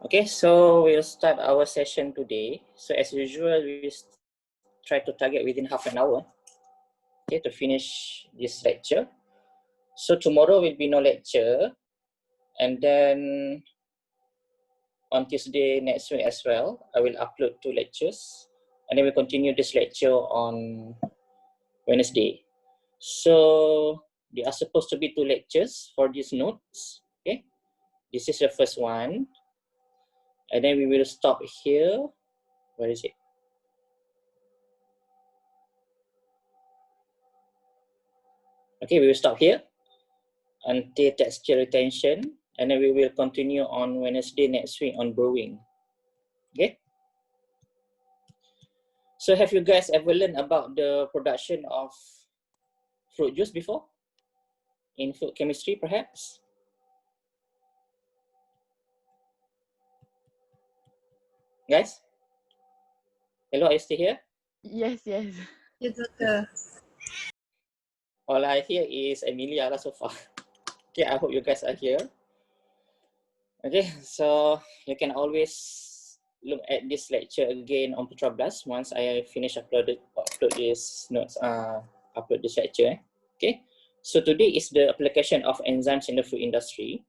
Okay, so we'll start our session today. So as usual, we try to target within half an hour, okay, to finish this lecture. So tomorrow will be no lecture, and then on Tuesday next week as well, I will upload 2 lectures, and then we'll continue this lecture on Wednesday. So there are supposed to be 2 lectures for these notes, okay? This is the first one, and then we will stop here. Where is it? Okay, we will stop here until texture retention, and then we will continue on Wednesday next week on brewing. Okay. So have you guys ever learned about the production of fruit juice before? In food chemistry, perhaps? Guys? Hello, are you still here? Yes, yes. Yes, doctor. All I hear is Emilia so far. Okay, I hope you guys are here. Okay, so you can always look at this lecture again on Putra Blast once I finish upload this notes, upload this lecture. Okay, so today is the application of enzymes in the food industry.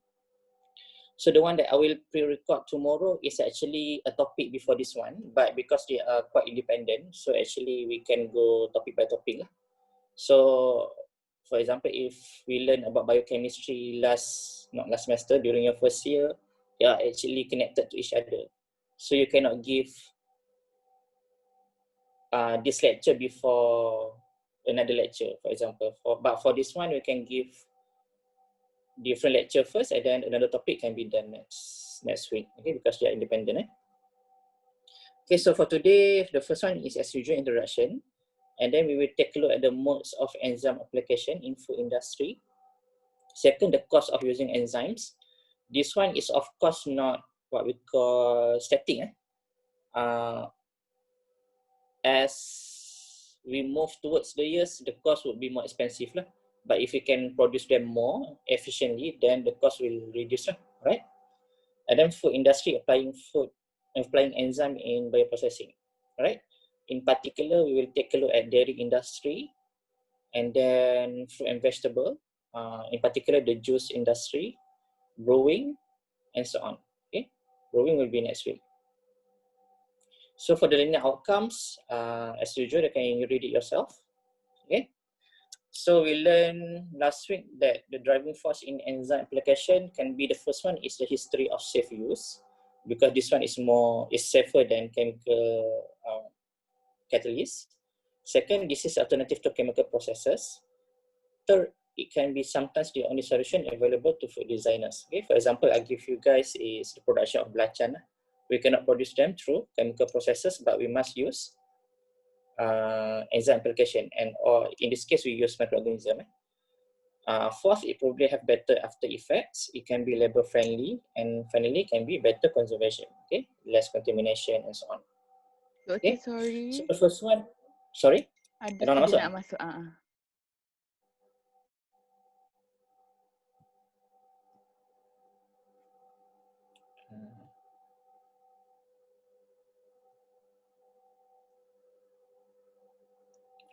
So the one that I will pre-record tomorrow is actually a topic before this one, but because they are quite independent, so actually we can go topic by topic. So for example, if we learn about biochemistry not last semester, during your first year, they are actually connected to each other. So you cannot give this lecture before another lecture, for example. But for this one, we can give different lecture first, and then another topic can be done next week, okay, because they are independent. Okay, so for today, the first one is as usual introduction, and then we will take a look at the modes of enzyme application in food industry. Second, the cost of using enzymes. This one is of course not what we call static. As we move towards the years, the cost would be more expensive. But if we can produce them more efficiently, then the cost will reduce, right? And then food industry applying enzyme in bioprocessing, right? In particular, we will take a look at dairy industry, and then fruit and vegetable, in particular the juice industry, brewing, and so on. Okay, brewing will be next week. So for the linear outcomes, as usual, you can read it yourself. Okay. So we learned last week that the driving force in enzyme application can be, the first one is the history of safe use, because this one is safer than chemical catalysts. Second, this is alternative to chemical processes. Third, it can be sometimes the only solution available to food designers. Okay, for example, I give you guys is the production of belacan. We cannot produce them through chemical processes, but we must use enzyme application, or in this case, we use microorganism. Fourth, it probably have better after effects. It can be labor friendly, and finally, can be better conservation. Okay, less contamination and so on. Okay, Okay, sorry. so the first one, sorry, Ada nak masuk? nak masuk.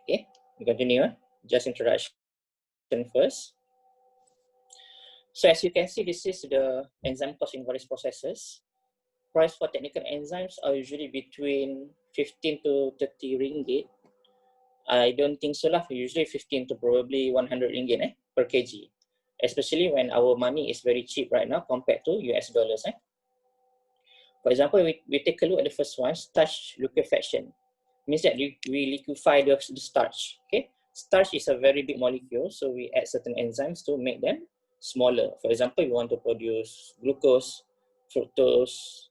Okay, we continue. Just introduction first. So as you can see, this is the enzyme cost in various processes. Price for technical enzymes are usually between 15 to 30 ringgit. I don't think so lah. Usually 15 to probably 100 ringgit per kg. Especially when our money is very cheap right now compared to US dollars. For example, we take a look at the first one, starch liquefaction. Means that we liquefy the starch. Okay, starch is a very big molecule, so we add certain enzymes to make them smaller. For example, we want to produce glucose, fructose,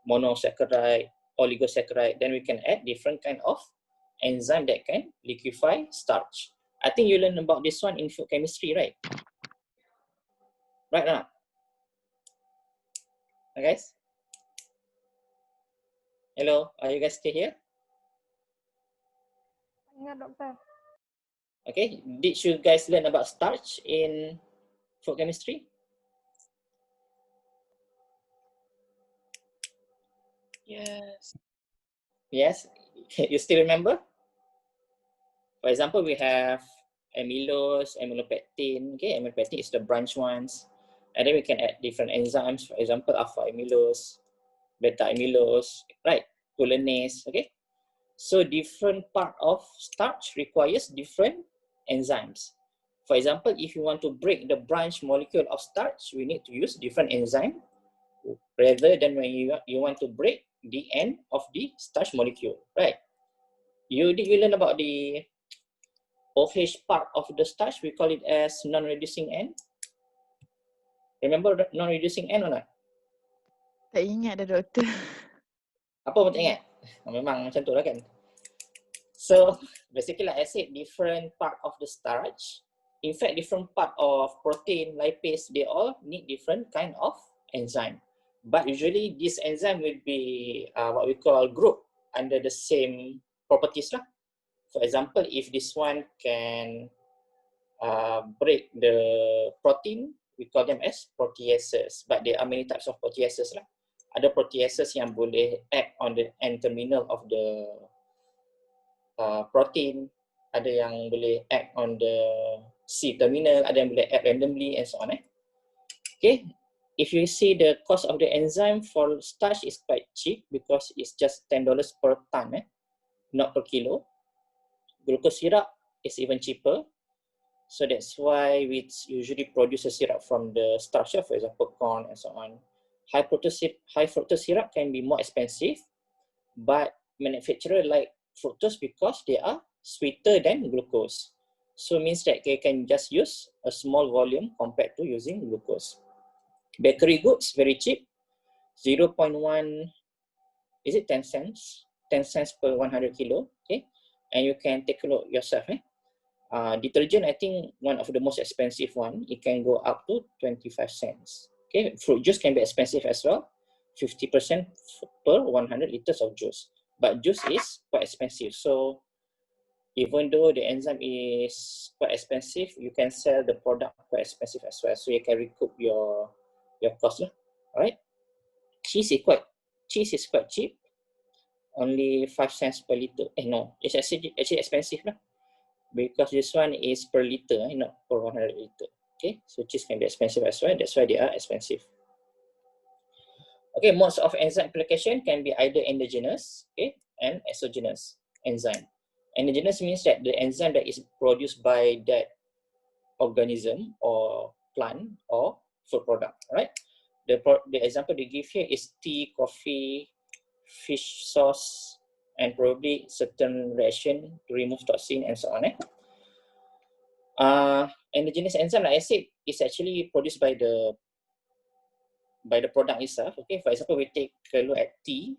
monosaccharide, oligosaccharide, then we can add different kind of enzyme that can liquefy starch. I think you learned about this one in food chemistry, right? Right now. Okay, guys? Hello, are you guys still here? Yeah, doctor. Okay, did you guys learn about starch in food chemistry? Yes. Yes, you still remember? For example, we have amylose, amylopectin. Okay, amylopectin is the branch ones. And then we can add different enzymes. For example, alpha amylose, beta amylose, right? Colinase, okay? So different part of starch requires different enzymes. For example, if you want to break the branch molecule of starch, we need to use different enzyme rather than when you want to break the end of the starch molecule, right? Did you learn about the OH part of the starch? We call it as non-reducing end. Remember non-reducing end or not? Tak ingat dah doktor. Apa pun tak ingat? Memang macam tu lah kan. So basically like I said, different part of the starch, in fact different part of protein, lipase, they all need different kind of enzyme. But usually this enzyme will be what we call group under the same properties lah. For example, if this one can break the protein, we call them as proteases. But there are many types of proteases lah. Ada proteases yang boleh act on the end terminal of the protein, ada yang boleh act on the C terminal, ada yang boleh act randomly and so on. Okay, if you see the cost of the enzyme for starch is quite cheap because it's just $10 per ton, not per kilo. Glucose syrup is even cheaper. So that's why we usually produce a syrup from the starch, for example, corn and so on. High fructose syrup can be more expensive, but manufacturer like fructose because they are sweeter than glucose. So means that they can just use a small volume compared to using glucose. Bakery goods, very cheap, 0.1, is it 10 cents? 10 cents per 100 kilo, okay? And you can take a look yourself, detergent, I think one of the most expensive one, it can go up to 25 cents. Okay, fruit juice can be expensive as well, 50% per 100 liters of juice. But juice is quite expensive. So even though the enzyme is quite expensive, you can sell the product quite expensive as well. So you can recoup your cost. All right. Cheese is quite cheap, only 5 cents per liter. No, it's actually expensive lah, because this one is per liter, not per 100 liter. Okay, so cheese can be expensive as well. That's why they are expensive. Okay, modes of enzyme application can be either endogenous, okay, and exogenous enzyme. Endogenous means that the enzyme that is produced by that organism or plant or food product, right? The example they give here is tea, coffee, fish sauce, and probably certain reaction to remove toxin and so on. Endogenous enzyme, like I said, is actually produced by the product itself. Okay, for example, we take a look at tea.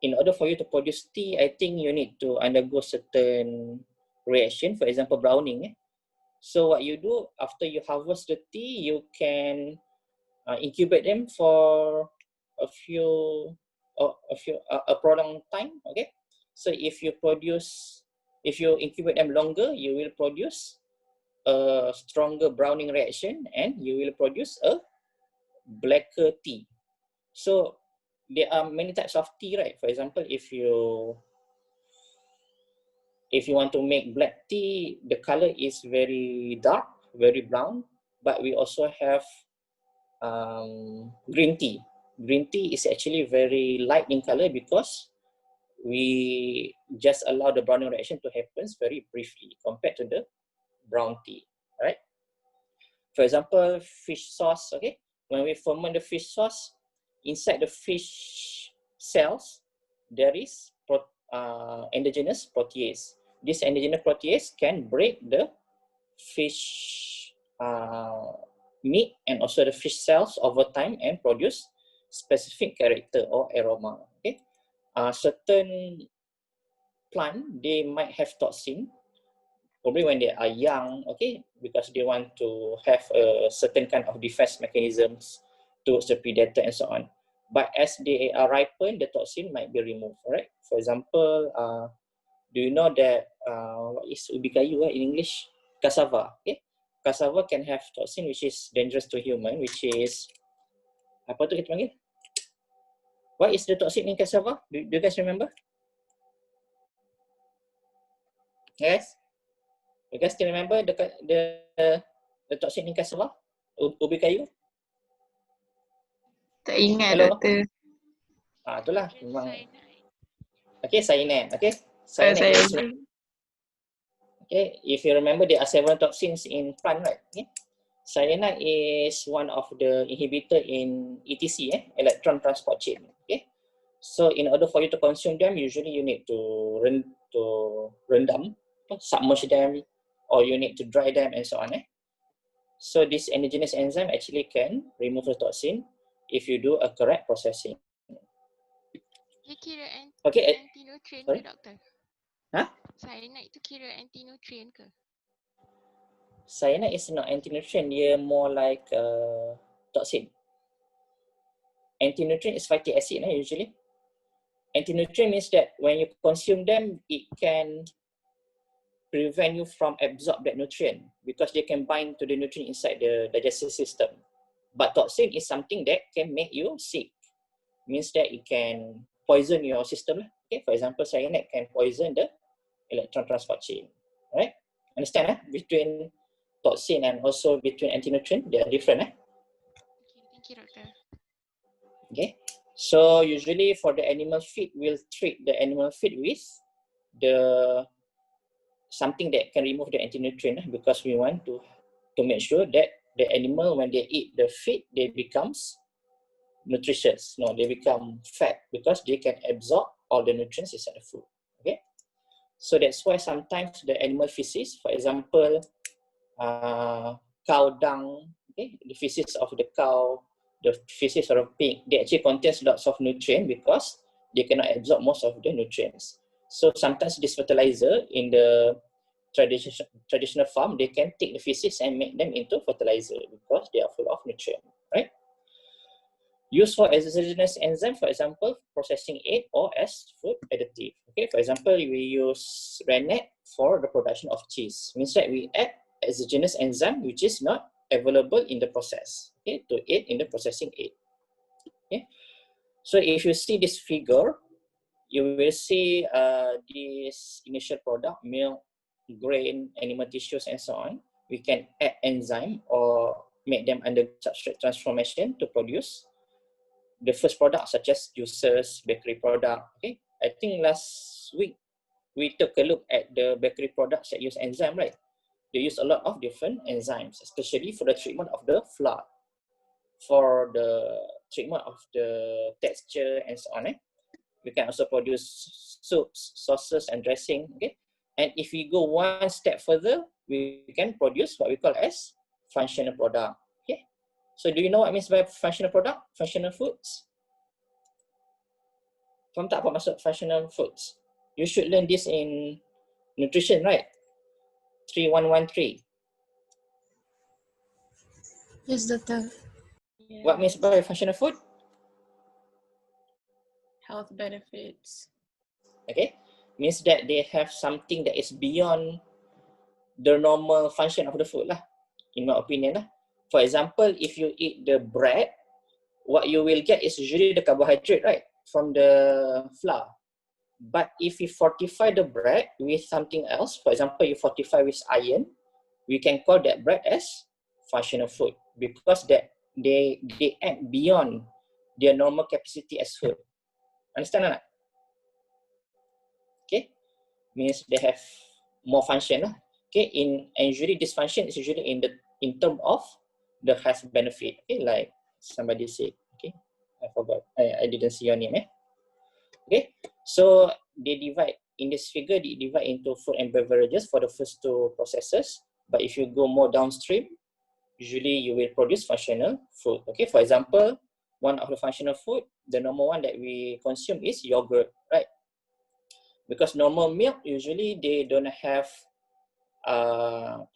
In order for you to produce tea, I think you need to undergo certain reaction. For example, browning. So what you do after you harvest the tea, you can incubate them for a prolonged time. Okay, so if you incubate them longer, you will produce a stronger browning reaction and you will produce a blacker tea. So there are many types of tea, right? For example, if you want to make black tea, the color is very dark, very brown, but we also have green tea. Green tea is actually very light in color because we just allow the browning reaction to happen very briefly compared to the brown tea, right? For example, fish sauce, okay? When we ferment the fish sauce, inside the fish cells, there is endogenous protease. This endogenous protease can break the fish meat and also the fish cells over time and produce specific character or aroma, okay? Certain plant, they might have toxin, probably when they are young, okay, because they want to have a certain kind of defense mechanisms towards the predator and so on. But as they are ripened, the toxin might be removed, right? For example, do you know that what is ubi kayu in English? Cassava, okay? Cassava can have toxin which is dangerous to human, which is, apa tu kita panggil? What is the toxin in cassava? Do you guys remember? Yes? You guys still remember the toxin in cassava? Ubi kayu? Tak ingat, Hello? doktor. Itulah memang. Okay, cyanide. Okay, Saya cyanide is ingat. okay. If you remember, there are several toxins in plant, right? Okay. Cyanide is one of the inhibitor in ETC, electron transport chain. Okay. So in order for you to consume them, usually you need to rendam, submerge them, or you need to dry them and so on. So this endogenous enzyme actually can remove the toxin if you do a correct processing. Dia kira Okay, anti-nutrient sorry? ke, doktor? Huh? Cyanide tu kira anti-nutrient ke? Cyanide is not anti-nutrient, dia more like toxin. Anti-nutrient is fatty acid usually. Anti-nutrient means that when you consume them, it can prevent you from absorb that nutrient because they can bind to the nutrient inside the digestive system. But toxin is something that can make you sick. Means that it can poison your system. Okay, for example, cyanide can poison the electron transport chain. Right? Understand? Between toxin and also between anti-nutrient, they are different. Okay, thank you, doktor. Okay, so usually for the animal feed, we'll treat the animal feed with the something that can remove the anti-nutrient because we want to make sure that the animal, when they eat the feed, they becomes nutritious. No, they become fat because they can absorb all the nutrients inside the food. Okay, so that's why sometimes the animal feces, for example, cow dung, okay, the feces of the cow, the feces of a pig, they actually contains lots of nutrients because they cannot absorb most of the nutrients. So sometimes this fertilizer in the traditional farm, they can take the feces and make them into fertilizer because they are full of nutrients, right? Used for exogenous enzyme, for example, processing aid or as food additive. Okay, for example, we use rennet for the production of cheese. Means that we add exogenous enzyme which is not available in the process, okay, to aid in the processing aid. Okay, so if you see this figure, you will see this initial product, milk, grain, animal tissues, and so on. We can add enzyme or make them under substrate transformation to produce the first product such as juices, bakery product. Okay, I think last week we took a look at the bakery products that use enzyme, right? They use a lot of different enzymes, especially for the treatment of the flour, for the treatment of the texture and so on. We can also produce soups, sauces, and dressing. Okay, and if we go one step further, we can produce what we call as functional product. Okay, so do you know what means by functional product? Functional foods. Faham tak apa maksud functional foods? You should learn this in nutrition, right? 3113. Yes, doctor. What means by functional food? Health benefits. Okay, means that they have something that is beyond the normal function of the food lah, in my opinion lah. For example, if you eat the bread, what you will get is usually the carbohydrate, right, from the flour. But if you fortify the bread with something else, for example, you fortify with iron, we can call that bread as functional food because that they act beyond their normal capacity as food. Understand or not? Okay, means they have more function. Okay, and usually this function is usually in term of the health benefit. Okay, like somebody said. Okay, I forgot. I didn't see your name. Okay, so they divide in this figure. They divide into food and beverages for the first two processes. But if you go more downstream, usually you will produce functional food. Okay, for example, one of the functional food, the normal one that we consume is yogurt, right? Because normal milk, usually they don't have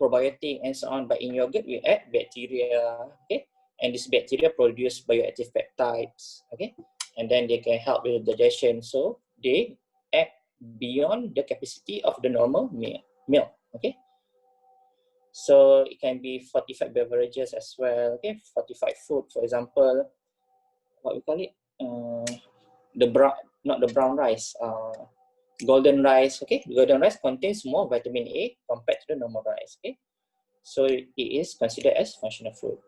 probiotic and so on, but in yogurt we add bacteria, okay? And this bacteria produce bioactive peptides, okay? And then they can help with digestion, so they act beyond the capacity of the normal milk, okay? So it can be fortified beverages as well, okay? Fortified food, for example, what we call it? the brown, not the brown rice, golden rice. Okay, golden rice contains more vitamin A compared to the normal rice. Okay, so it is considered as functional food.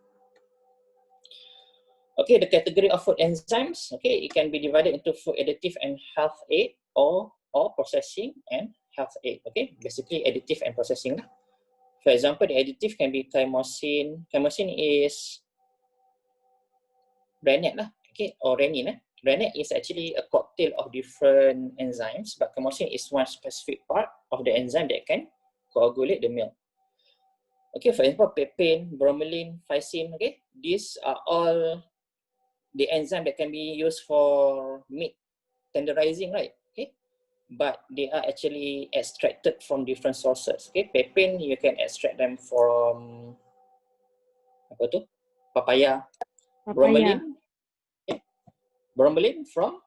Okay, the category of food enzymes, okay, it can be divided into food additive and health aid, or processing and health aid. Okay, basically additive and processing lah. For example, the additive can be chymosin. Chymosin is rennet lah, okay, or renin. Rennet is actually a cocktail of different enzymes, but chymosin is one specific part of the enzyme that can coagulate the milk. Okay, for example, papain, bromelain, phycin, okay, these are all the enzyme that can be used for meat tenderizing, right? Okay, but they are actually extracted from different sources. Okay, papain you can extract them from apa tu? Papaya. Bromelain, okay. Bromelain from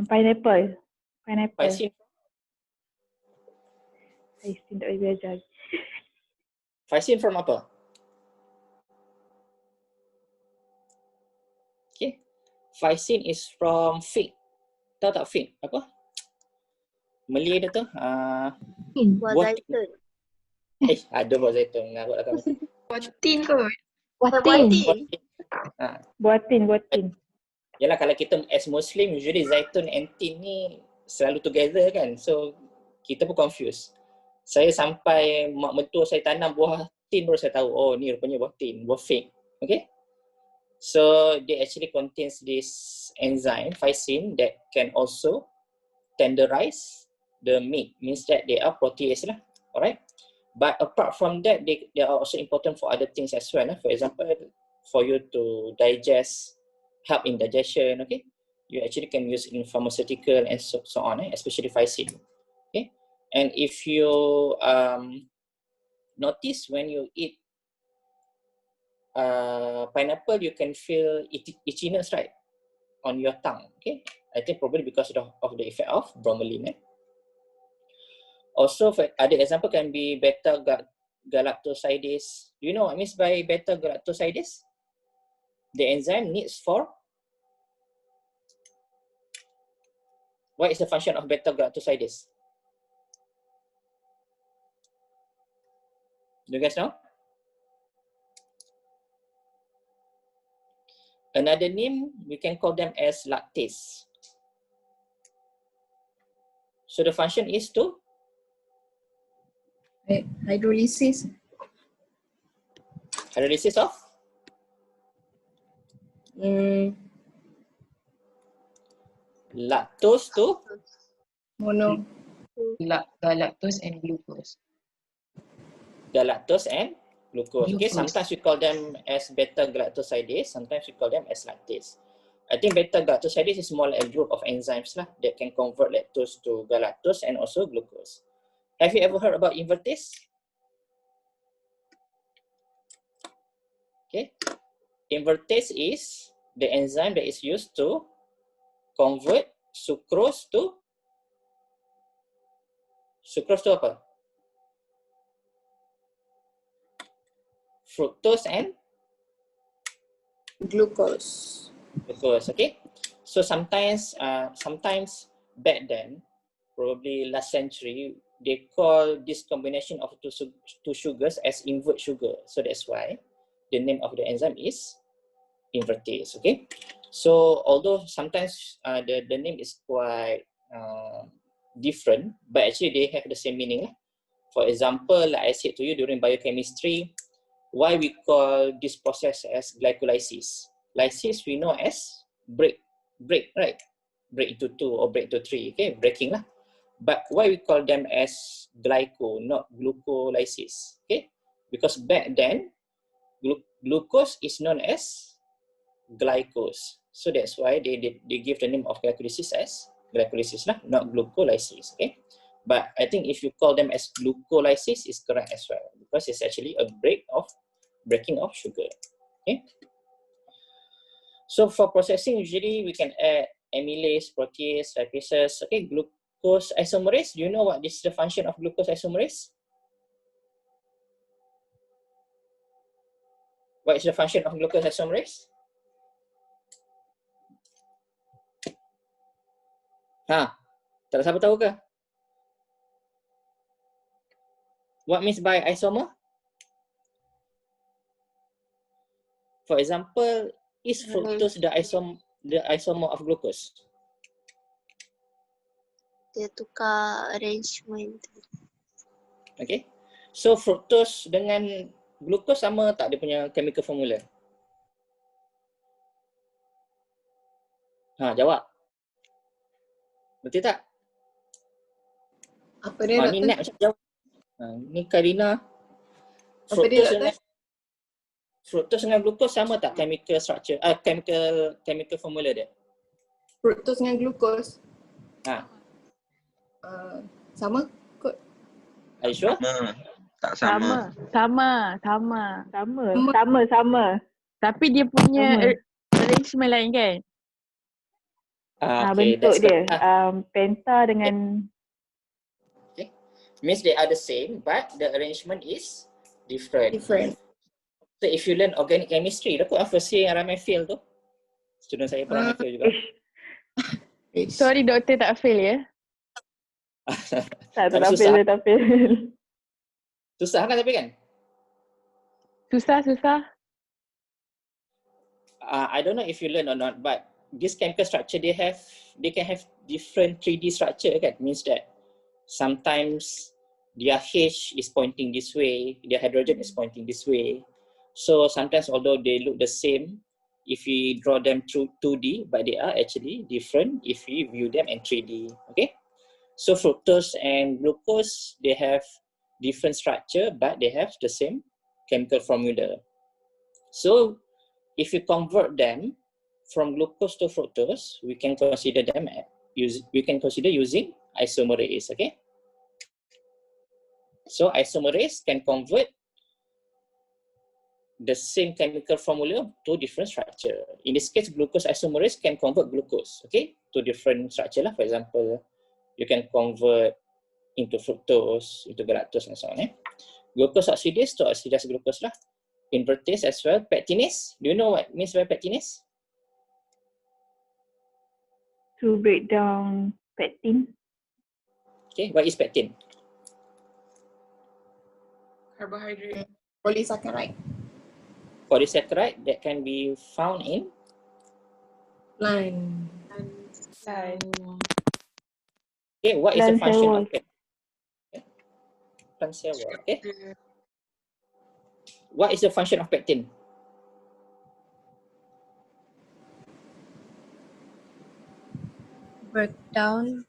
Pineapple. phycin. Phycin tak boleh belajar. Phycin from apa? Okay, phycin is from fig. Tahu tak fig? Apa? Malay dia tu? Buah buah zaitun. ada buah zaitun. Ngarut lah kamu. Buatin kot. Buatin. Buatin. Yalah, kalau kita as Muslim, usually zaitun and tin ni selalu together kan. So, kita pun confused. Saya sampai mak mentua saya tanam buah tin baru saya tahu, oh ni rupanya buah tin, buah fig. Okay. So, they actually contains this enzyme, phycin, that can also tenderize the meat. Means that they are protease lah. Alright. But apart from that, they are also important for other things as well. For example, for you to digest, help in digestion, okay? You actually can use in pharmaceutical and so on, especially phycin. Okay? And if you notice when you eat pineapple, you can feel itchiness, right? On your tongue, okay? I think probably because of the effect of bromelain. Also, for other example can be beta-galactosidase. Do you know what means by beta-galactosidase? The enzyme needs for, what is the function of beta-galactosidase? Do you guys know? Another name, we can call them as lactase. So the function is to Hydrolysis. hydrolysis of lactose to Galactose and glucose. galactose and glucose. Okay, Glucose. sometimes we call them as beta-galactosidase, sometimes we call them as lactase. I think beta-galactosidase is more like a group of enzymes lah that can convert lactose to galactose and also glucose. Have you ever heard about invertase? Okay, invertase is the enzyme that is used to convert sucrose to apa? Fructose and Glucose. okay. So sometimes back then, probably last century, they call this combination of two sugars as invert sugar. So that's why the name of the enzyme is invertase. Okay. So although sometimes the name is quite different, but actually they have the same meaning. For example, like I said to you during biochemistry, why we call this process as glycolysis? Lysis we know as break, right? Break into two or break into three, okay? Breaking lah. But why we call them as glyco, not glucolysis, okay? Because back then, glucose is known as glycose. So that's why they give the name of glycolysis as glycolysis lah, not glucolysis, okay? But I think if you call them as glucolysis, is correct as well because it's actually a breaking of sugar. Okay. So for processing, usually we can add amylase, protease, lipases. Okay, glucose isomerase. Do you know what is the function of glucose isomerase? What is the function of glucose isomerase? Tak ada siapa tahu ke? What means by isomer? For example, is fructose the isomer of glucose? Dia tukar arrangement. Okay. So fructose dengan glucose sama tak dia punya chemical formula? Jawab. Betul tak? Apa dia Ni doktor? Nat macam jawab. Ni Karina. Apa dia doktor? Fructose dengan glucose sama tak chemical structure? Chemical formula dia? Fructose dengan glucose. Ha. Sama kot. Are you sure? Tak sama. Sama. Tapi dia punya Sama. arrangement lain kan? Okay, bentuk that's dia. correct. Penta dengan Means they are the same, but the arrangement is different. So if you learn organic chemistry, dah kot first year yang ramai fail tu. Student saya pun ramai fail juga. sorry doktor tak fail ya? tak susah. fail. Susah kan tapi kan? Susah. I don't know if you learn or not, but this chemical structure they can have different 3D structure kan? Means that sometimes their H is pointing this way, their hydrogen is pointing this way. So sometimes although they look the same, if we draw them through 2D, but they are actually different if we view them in 3D. Okay? So fructose and glucose, they have different structure, but they have the same chemical formula. So if we convert them from glucose to fructose, we can consider them using isomerase. Okay? So isomerase can convert the same chemical formula to different structure. In this case, glucose isomerase can convert glucose, okay, to different structure lah. For example, you can convert into fructose, into galactose and so on. Glucose oxidase to oxidize glucose lah. Invertase as well. Pectinase. Do you know what means by pectinase? To break down pectin. Okay, what is pectin? Carbohydrate. Polysaccharide. Polysaccharide that can be found in Plant. okay, what is the Plant function cell of wall. pectin? Plant cell wall, okay. What is the function of pectin? Breakdown.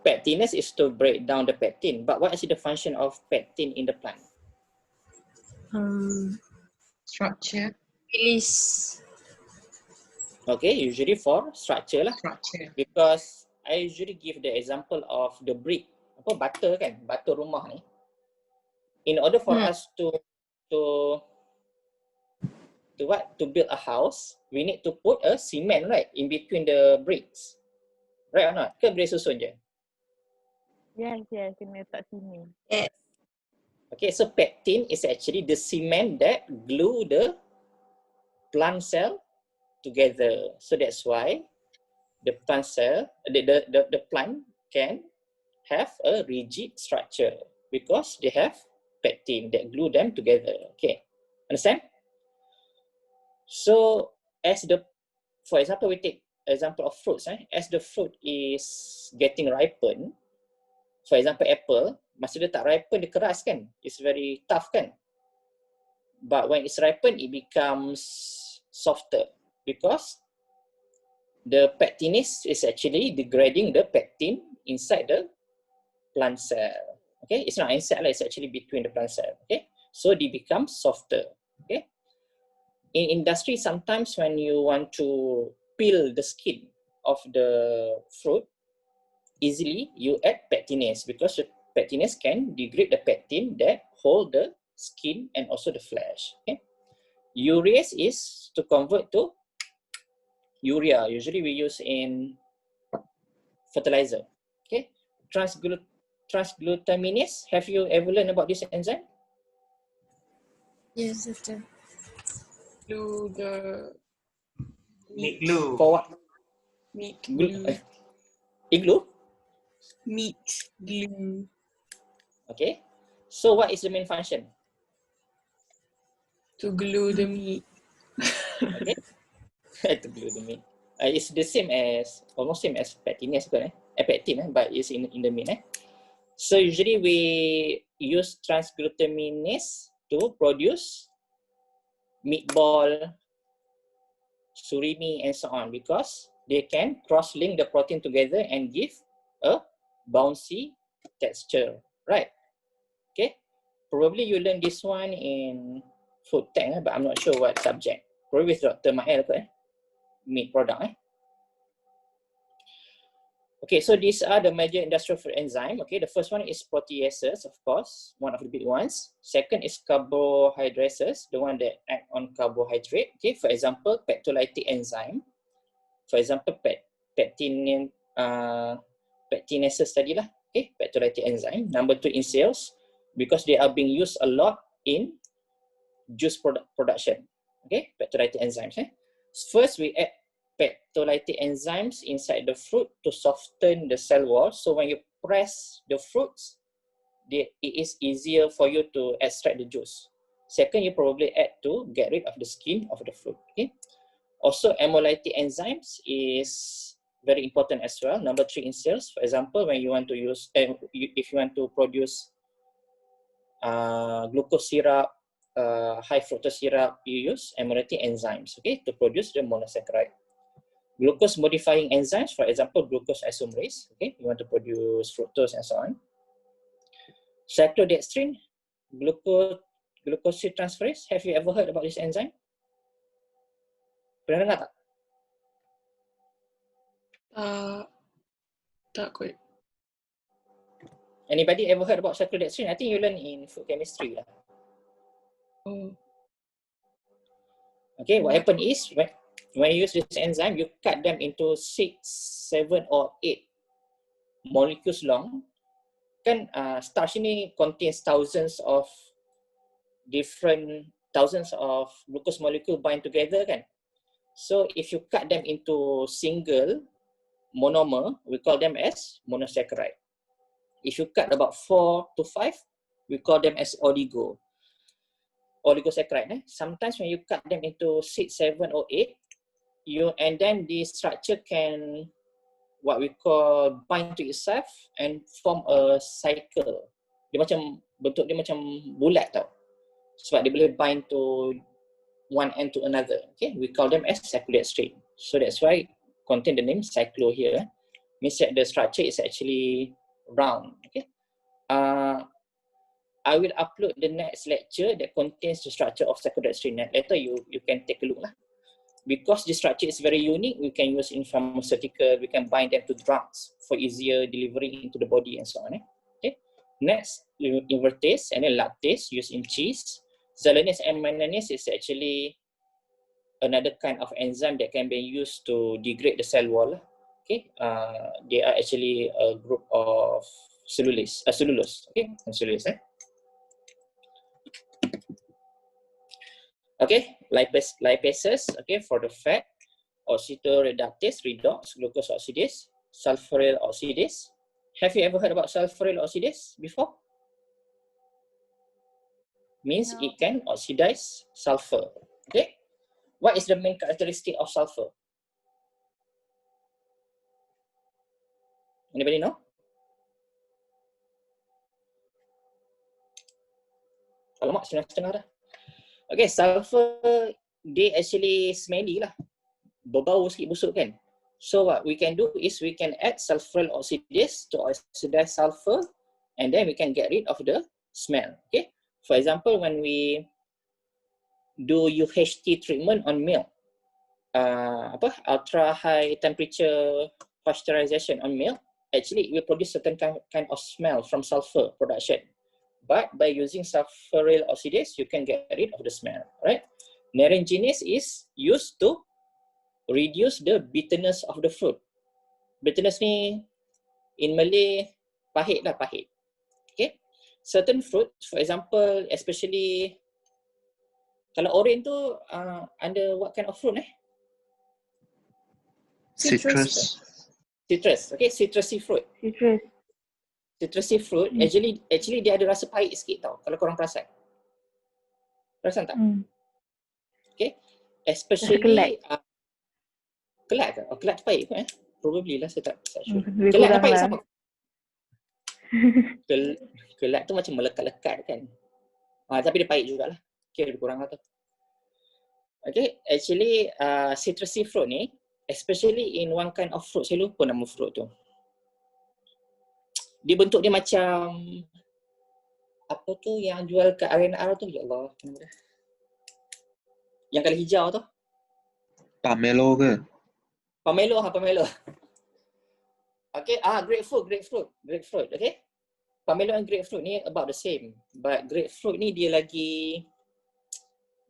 Pectinase is to break down the pectin, but what is the function of pectin in the plant? Structure. Release. Okay, usually for structure lah. Structure. Because I usually give the example of the brick, butter kan, butter rumah ni. In order for us to build a house, we need to put a cement right in between the bricks, right or not? Ke boleh susun je? Yes, kena letak sini. Okay, so pectin is actually the cement that glue the plant cell together. So that's why the plant cell, the plant can have a rigid structure because they have pectin that glue them together. Okay, understand? So for example, we take example of fruits. As the fruit is getting ripened, for example, apple, masa dia tak ripen, dia keras kan? It's very tough kan? But when it's ripened, it becomes softer because the pectinase is actually degrading the pectin inside the plant cell. Okay, it's not inside, it's actually between the plant cell. Okay, so they become softer. Okay, in industry, sometimes when you want to peel the skin of the fruit, easily you add pectinase because the pectinase can degrade the pectin that hold the skin and also the flesh. Okay, urease is to convert to urea. Usually we use in fertilizer. Okay, transglutaminase. Have you ever learned about this enzyme? Yes, doctor. Make glue. For what? Meat Glue. glue. Igloo. Meat glue. Okay. So what is the main function? To glue the meat. Okay. To glue the meat. It's the same as, almost same as pectinase, pectin, but it's in the meat. So usually we use transglutaminase to produce meatball, surimi, and so on, because they can cross-link the protein together and give a bouncy texture, right? Okay. Probably you learn this one in food tech, but I'm not sure what subject. Probably with Dr. Mael, meat product. Okay, so these are the major industrial food enzyme. Okay, the first one is proteases, of course, one of the big ones. Second is carbohydrases, the one that act on carbohydrate. Okay, for example, pectolytic enzyme. For example, pectinases tadi lah. Okay, pectolytic enzyme. Number 2 in sales, because they are being used a lot in juice production. Okay, pectolytic enzymes. First, we add pectolytic enzymes inside the fruit to soften the cell wall. So when you press the fruits, it is easier for you to extract the juice. Second, you probably add to get rid of the skin of the fruit. Okay. Also, hemolytic enzymes is very important as well. Number 3 in sales. For example, when you want to use, if you want to produce glucose syrup, high fructose syrup, you use hemolytic enzymes, okay, to produce the monosaccharide. Glucose modifying enzymes, for example, glucose isomerase, okay, you want to produce fructose and so on. Cyclodextrin, glucose transferase, have you ever heard about this enzyme? Pernah dengar tak? Tak kot. Anybody ever heard about cyclodextrin? I think you learn in food chemistry lah. Oh. Okay, what happen is when you use this enzyme, you cut them into 6, 7, or 8 molecules long. Kan starch ini contains thousands of glucose molecule bind together kan. So if you cut them into single monomer, we call them as monosaccharide. If you cut about 4 to 5, we call them as oligosaccharide. Sometimes when you cut them into 6, 7, or 8, and then the structure can what we call bind to itself and form a cycle. Bentuk dia macam bulat tau. Sebab dia boleh bind to one end to another. Okay, we call them as cyclodextrin. So that's why contain the name cyclo here. Means that the structure is actually round. Okay. I will upload the next lecture that contains the structure of cyclodextrin. Later you can take a look lah. Because the structure is very unique, we can use in pharmaceutical, we can bind them to drugs for easier delivery into the body and so on. Okay. Next, invertase and then lactase used in cheese. Xylanase and manganese is actually another kind of enzyme that can be used to degrade the cell wall. Okay, they are actually a group of cellulose. Okay, cellulose. Okay, lipases, okay, for the fat, oxydoreductase, redox, glucose oxidase, sulfuryl oxidase. Have you ever heard about sulfuryl oxidase before? Means it can oxidize sulfur. Okay, what is the main characteristic of sulfur? Anybody know? Alamak, setengah-setengah dah. Okay, sulfur, they actually smelly lah. Berbau sikit busuk kan. So what we can do is we can add sulfuryl oxidase to oxidize sulfur, and then we can get rid of the smell. Okay. For example, when we do UHT treatment on milk, ultra high temperature pasteurization on milk, actually it will produce certain kind of smell from sulfur production. But by using sulfuryl oxidase, you can get rid of the smell, right? Naringenase is used to reduce the bitterness of the fruit. Bitterness ni, in Malay, pahit lah, pahit. Okay? Certain fruit, for example, especially, kalau orange tu, under what kind of fruit Citrus. Citrus, okay, citrusy fruit. Citrus. Citrusy fruit actually dia ada rasa pahit sikit tau kalau korang perasan. Perasan tak? Okay, especially kelat ke? Oh, kelat tu pahit ke? Probably lah, saya tak sure. Lebih Kelat dan kurang pahit lah. sama. Kelat tu macam melekat-lekat kan. Tapi dia pahit jugalah. Okay, lebih kurang lah tu. Okay, actually citrusy fruit ni, especially in one kind of fruit, saya lupa nama fruit tu. Dia bentuk dia macam apa tu yang jual kat R&R tu, ya Allah. Yang kali hijau tu. Pomelo ke? Pomelo. Okay, grapefruit, okay. Pomelo and grapefruit ni about the same, but grapefruit ni dia lagi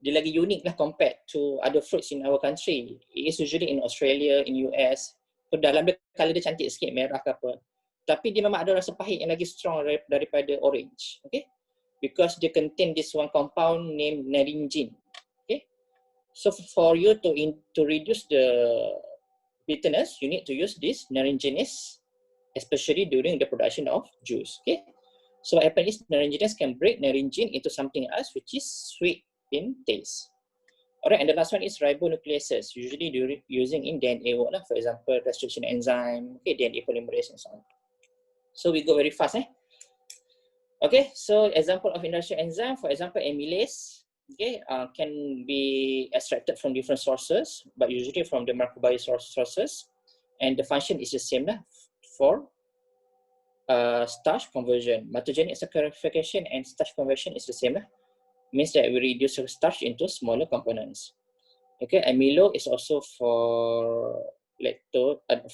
unik lah compared to other fruits in our country. It is usually in Australia, in US. So dalam dia colour dia cantik sikit, merah ke apa. Tapi dia memang ada rasa pahit yang lagi strong daripada orange, okay? Because they contain this one compound named naringin, okay? So for you to reduce the bitterness, you need to use this naringinase, especially during the production of juice, okay? So what happens is naringinase can break naringin into something else which is sweet in taste. Alright, and the last one is ribonucleases, usually using in DNA work, for example, restriction enzyme, okay, DNA polymerase and so on. So we go very fast, Okay, so example of industrial enzyme, for example, amylase, okay, can be extracted from different sources, but usually from the microbial sources, and the function is the same for starch conversion. Metagenic saccharification and starch conversion is the same. Means that we reduce the starch into smaller components. Okay, amylo is also for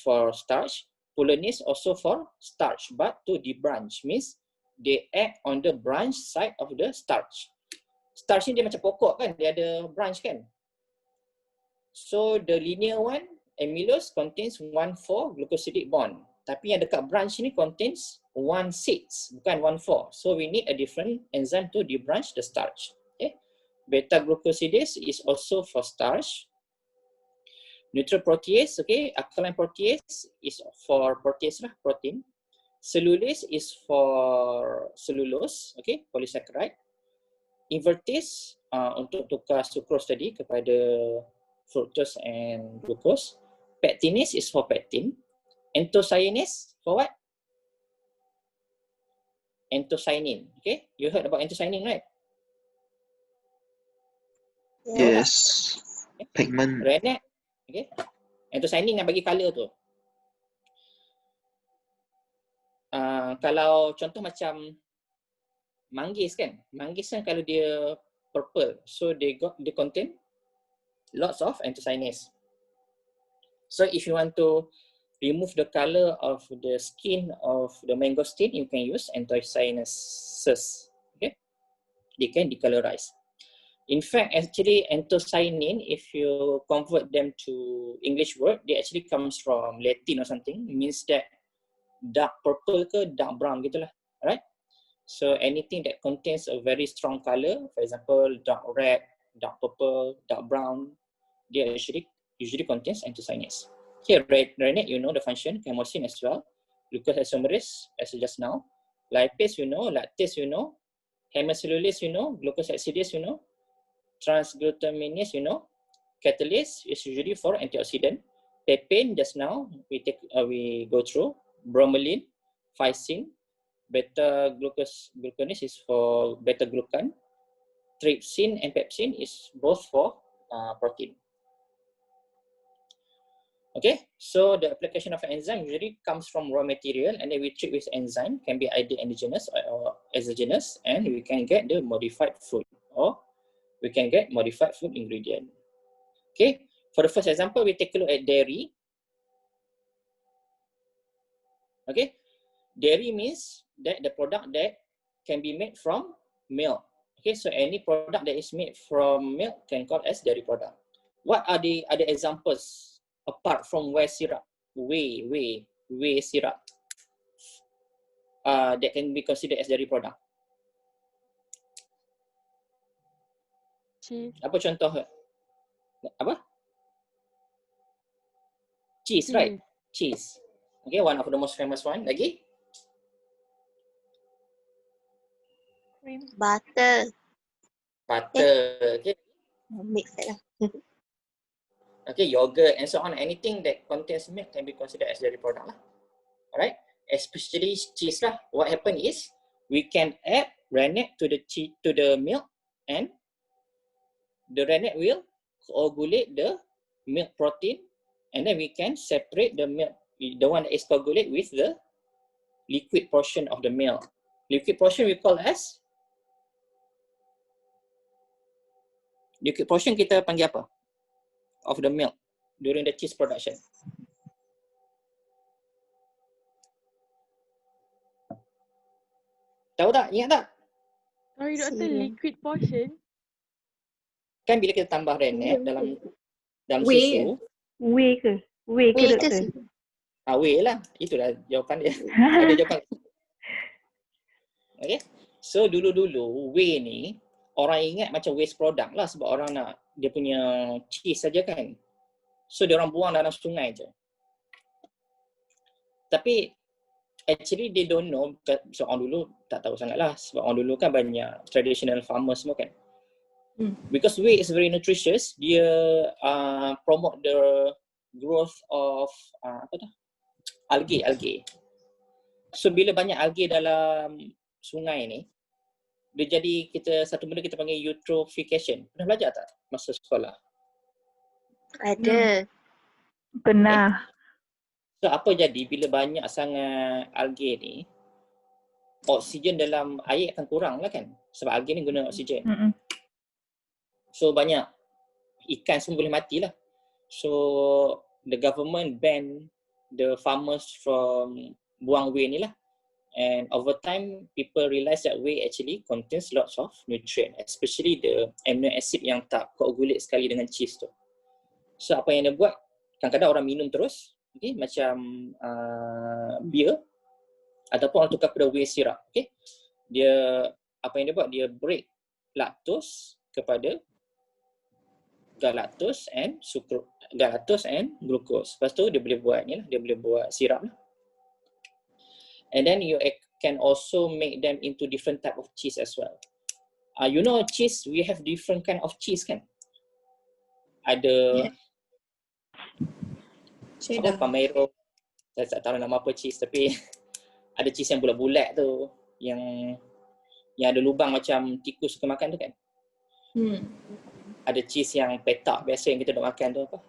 for starch. Polonase also for starch, but to debranch, means they act on the branch side of the starch. Starch ni dia macam pokok kan, dia ada branch kan. So the linear one, amylose contains 1,4 glucosidic bond. Tapi yang dekat branch ni contains 1,6, bukan 1,4. So we need a different enzyme to debranch the starch. Okay. Beta glucosidase is also for starch. Neutral protease, okay, alkaline protease is for protease lah, protein. Cellulase is for cellulose, okay, polysaccharide. Invertase untuk tukar sucrose tadi kepada fructose and glucose. Pectinase is for pectin. Anthocyanase for what? Anthocyanin, okay? You heard about anthocyanin, right? Yes. Pigment. Rennet, okay? Anthocyanin yang bagi colour tu. Kalau contoh macam manggis kan, kalau dia purple, so they contain lots of anthocyanase. So if you want to remove the color of the skin of the mangosteen, you can use anthocyanuses. Okay, they can decolorize. In fact, actually anthocyanin, if you convert them to English word, they actually comes from Latin or something. It means that dark purple ke dark brown gitulah, right? So anything that contains a very strong color, for example, dark red, dark purple, dark brown, they usually contains anthocyanase. Okay, rennet, you know the function, chymosin as well, glucose isomerase, as just now, lipase, you know, lactase, you know, hemocellulase, you know, glucose oxidase, you know, transglutaminase, you know, catalase is usually for antioxidant, papain, just now we go through, bromelain, phycin, beta glucanase is for beta glucan, trypsin and pepsin is both for protein. Okay, so the application of an enzyme usually comes from raw material, and then we treat with enzyme, can be either endogenous or exogenous, and we can get the modified food, or we can get modified food ingredient. Okay, for the first example, we take a look at dairy. Okay, dairy means that the product that can be made from milk. Okay, so any product that is made from milk can call as dairy product. What are the other examples apart from whey syrup? Whey syrup that can be considered as dairy product. Cheese. Apa contoh? Apa? Cheese, right? Cheese. Okay, one of the most famous one. Lagi? Butter. Butter. Okay. Mix that lah. Okay, yogurt and so on. Anything that contains milk can be considered as dairy product lah. Alright? Especially cheese lah. What happen is we can add rennet to the milk, and the rennet will coagulate the milk protein, and then we can separate the milk, the one that is coagulate, with the liquid portion of the milk. Liquid portion we call as, liquid portion kita panggil apa? Of the milk during the cheese production. Tahu tak? Ingat tak? Sorry doktor, Siram. liquid portion. Kan bila kita tambah rennet dalam Whey. susu, Whey ke? Whey ke Whey ke doktor? sih? whey lah. Itulah jawapan dia. Ada jawapan. Okay. So dulu-dulu whey ni orang ingat macam waste product lah, sebab orang nak dia punya cheese saja kan. So dia orang buang dalam sungai je. Tapi actually they don't know, so orang dulu tak tahu sangat lah, sebab orang dulu kan banyak traditional farmers semua kan. Because whey is very nutritious, dia promote the growth of algae. So bila banyak algae dalam sungai ni, dia jadi satu benda kita panggil eutrophication. Pernah belajar tak masa sekolah? Ada. Pernah. So apa jadi bila banyak sangat algae ni, oksigen dalam air akan kurang lah kan, sebab algae ni guna oksigen. So banyak ikan semua boleh mati lah. So the government ban the farmers from buang whey ni lah. And over time, people realize that whey actually contains lots of nutrient, especially the amino acid yang tak coagulate sekali dengan cheese tu. So apa yang dia buat, kadang-kadang orang minum terus, okay, macam beer, ataupun orang tukar pada whey syrup. Okay. Apa yang dia buat, dia break lactose kepada galactose and glucose. Lepas tu dia boleh buat ni lah, dia boleh buat syrup lah. And then you can also make them into different type of cheese as well. You know cheese, we have different kind of cheese kan? Ada Cheddar. Pomero, saya tak tahu nama apa cheese, tapi ada cheese yang bulat-bulat tu, yang ada lubang macam tikus suka makan tu kan? Ada cheese yang petak biasa yang kita nak makan tu apa?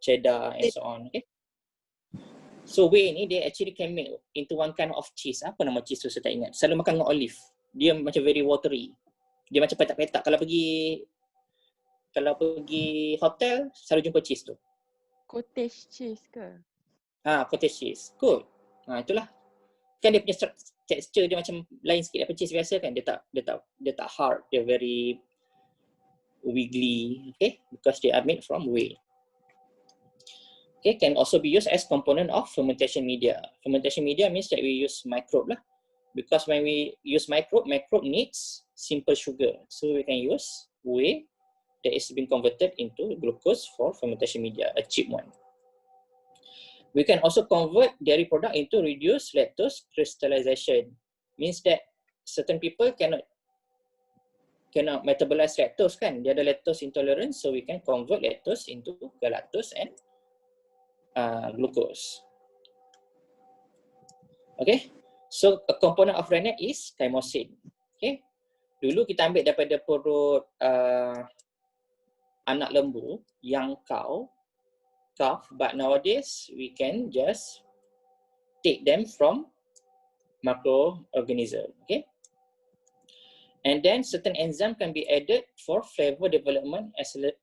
Cheddar and so on. Okay? So whey ni dia actually can make into one kind of cheese. Apa nama cheese tu saya tak ingat. Selalu makan dengan olive. Dia macam very watery. Dia macam petak-petak. Kalau pergi hotel selalu jumpa cheese tu. Cottage cheese ke? Cottage cheese. Cool. Itulah. Kan dia punya texture dia macam lain sikit daripada cheese biasa kan. Dia tak hard. Dia very wiggly, okay, because they are made from whey. Okay, can also be used as component of fermentation media. Fermentation media means that we use microbe lah, because when we use microbe needs simple sugar, so we can use whey that is being converted into glucose for fermentation media, a cheap one. We can also convert dairy product into reduced lactose crystallization, means that certain people cannot metabolize lactose kan, dia ada lactose intolerance, so we can convert lactose into galactose and glucose. Okay, so a component of rennet is chymosin. Okay, dulu kita ambil daripada perut anak lembu yang calf, but nowadays we can just take them from microorganism. Okay. And then certain enzyme can be added for flavor development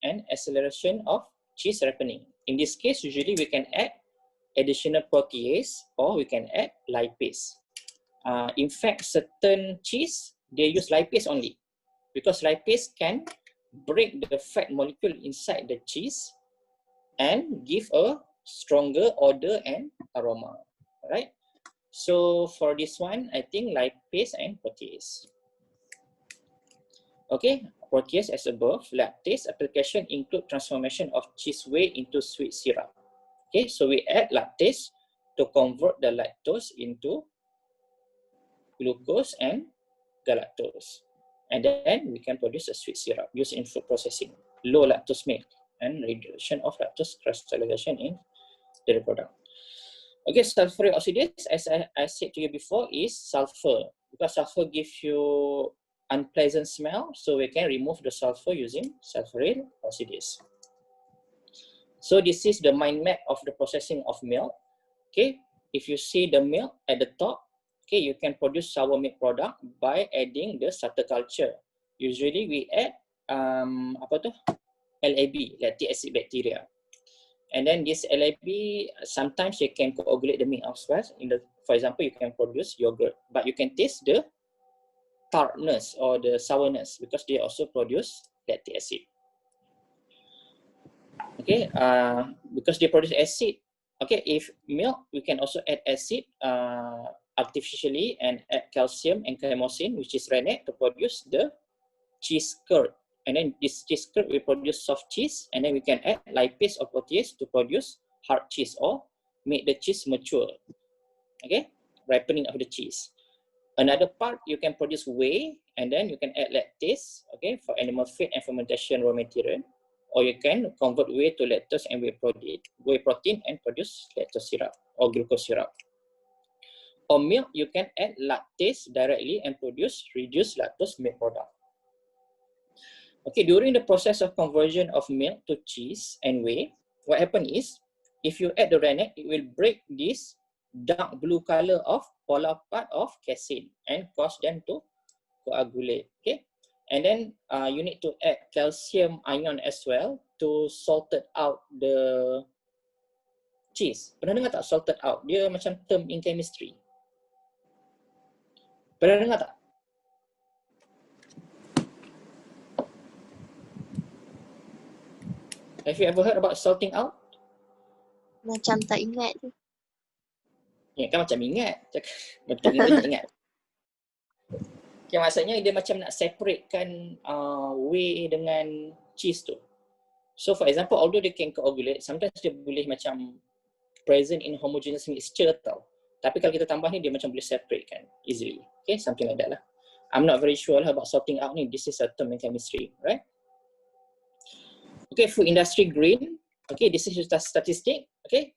and acceleration of cheese ripening. In this case, usually we can add additional protease or we can add lipase. In fact, certain cheese, they use lipase only because lipase can break the fat molecule inside the cheese and give a stronger odor and aroma. Alright. So for this one, I think lipase and protease. Okay, protease as above. Lactase application include transformation of cheese whey into sweet syrup. Okay, so we add lactase to convert the lactose into glucose and galactose. And then we can produce a sweet syrup used in food processing, low lactose milk, and reduction of lactose crystallization in dairy product. Okay, sulfuric oxidase, as I said to you before, is sulfur, because sulfur gives you unpleasant smell, so we can remove the sulfur using sulfuric oxidase. So this is the mind map of the processing of milk. Okay, if you see the milk at the top, okay, you can produce sour milk product by adding the starter culture. Usually we add LAB, lactic acid bacteria. And then this LAB, sometimes you can coagulate the milk as well. For example, you can produce yogurt, but you can taste the tartness or the sourness because they also produce lactic acid. Okay, because they produce acid. Okay, if milk, we can also add acid artificially and add calcium and chymosin, which is rennet, to produce the cheese curd. And then this cheese curd will produce soft cheese, and then we can add lipase or protease to produce hard cheese or make the cheese mature. Okay, ripening of the cheese. Another part, you can produce whey, and then you can add lactase, okay, for animal feed and fermentation raw material. Or you can convert whey to lactose and whey protein and produce lactose syrup or glucose syrup. Or milk, you can add lactase directly and produce reduced lactose milk product. Okay, during the process of conversion of milk to cheese and whey, what happens is, if you add the rennet, it will break this dark blue color of polar part of casein and cause them to coagulate. Okay, and then you need to add calcium ion as well to salted out the cheese. Pernah dengar tak salted out? Dia macam term in chemistry. Pernah dengar tak? Have you ever heard about salting out? Macam tak ingat tu. Ya, kan macam ingat. Betul ingat tak ingat. Okay, maksudnya dia macam nak separatekan whey dengan cheese tu. So for example, although they can coagulate, sometimes dia boleh macam present in homogeneous mixture tau. Tapi kalau kita tambah ni, dia macam boleh separatekan easily. Okay, something like that lah. I'm not very sure lah about sorting out ni. This is a term in chemistry, right? Okay, food industry green. Okay, this is just a statistic. Okay,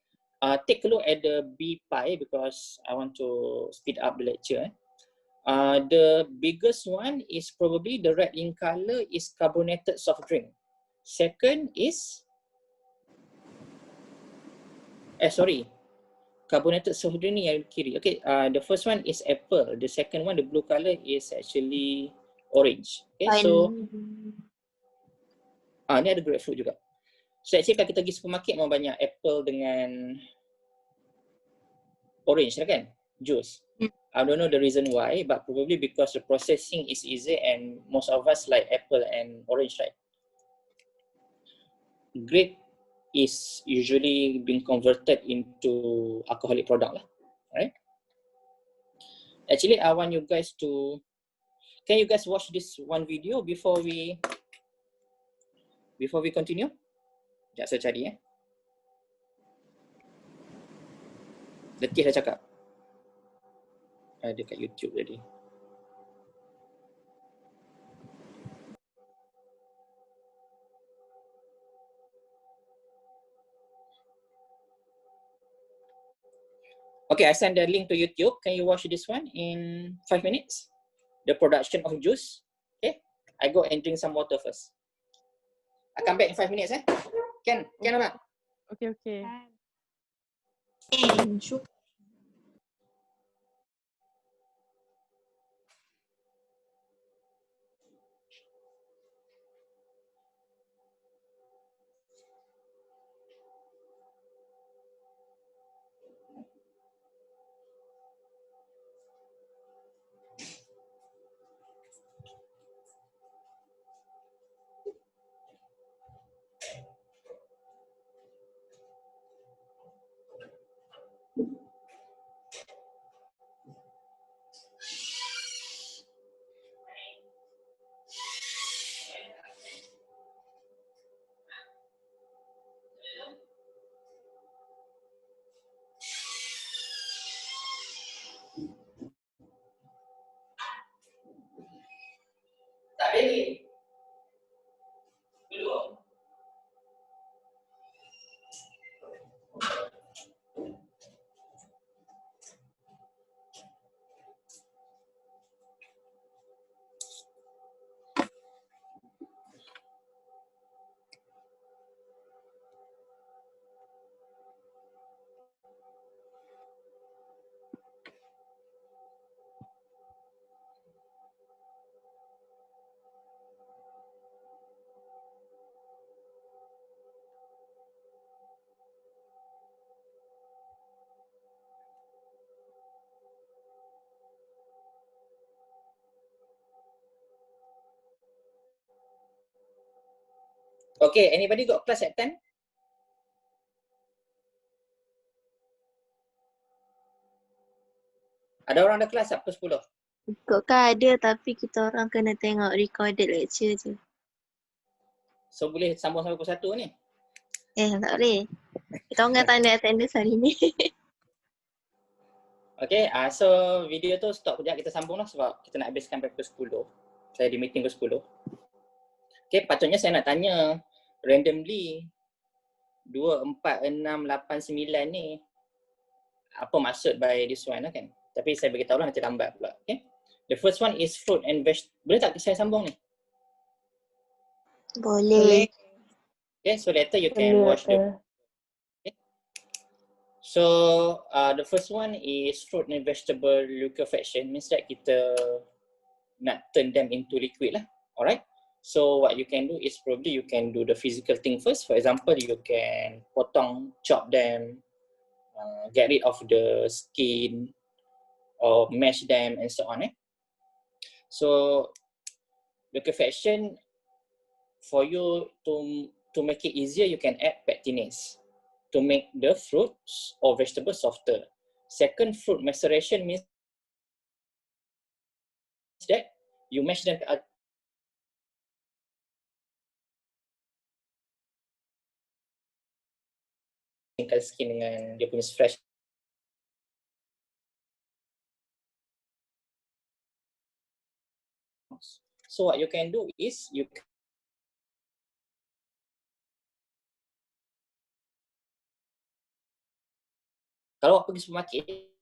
take a look at the B pie because I want to speed up the lecture. The biggest one is probably the red in color is carbonated soft drink. Second is, carbonated soft drink ni yang kiri. Okay, the first one is apple. The second one, the blue color, is actually orange. Okay, so ni ada grapefruit juga. So actually kalau kita pergi supermarket memang banyak apple dengan orange lah kan, juice. I don't know the reason why, but probably because the processing is easy and most of us like apple and orange, right? Grape is usually being converted into alcoholic product lah, right? Actually, I want you guys to, can you guys watch this one video before we continue? Sekejap saya cari Letih dah cakap. Ada kat YouTube tadi. Okay, I send the link to YouTube. Can you watch this one in 5 minutes? The production of juice. Okay, I go and drink some water first. I come back in 5 minutes. Can tak? Okay. Okay, anybody got class at 10? Ada orang ada kelas tak pukul 10? Ikutkan ada tapi kita orang kena tengok recorded lecture je. So boleh sambung sampai pukul 1 ni? Tak boleh. Kita orang tak ada attendance hari ni. Okay, so video tu stop kejap, kita sambung lah sebab kita nak habiskan sampai pukul 10. Saya di meeting pukul 10. Okay, patutnya saya nak tanya randomly 2, 4, 6, 8, 9 ni apa maksud by this one lah kan. Tapi saya beritahu lah nanti lambat pula. Okay. The first one is fruit and veg. Boleh tak saya sambung ni? Boleh. Okay, so later you can Boleh, watch the. Doktor. Okay. So the first one is fruit and vegetable liquefaction. Means that kita nak turn them into liquid lah. Alright. So what you can do is probably you can do the physical thing first. For example, you can chop them, get rid of the skin, or mash them and so on. So liquefaction, for you to make it easier, you can add pectinase to make the fruits or vegetables softer. Second, fruit maceration means that you mash them tinggal skin dengan dia punya fresh. So what you can do is you kalau awak pergi supermarket,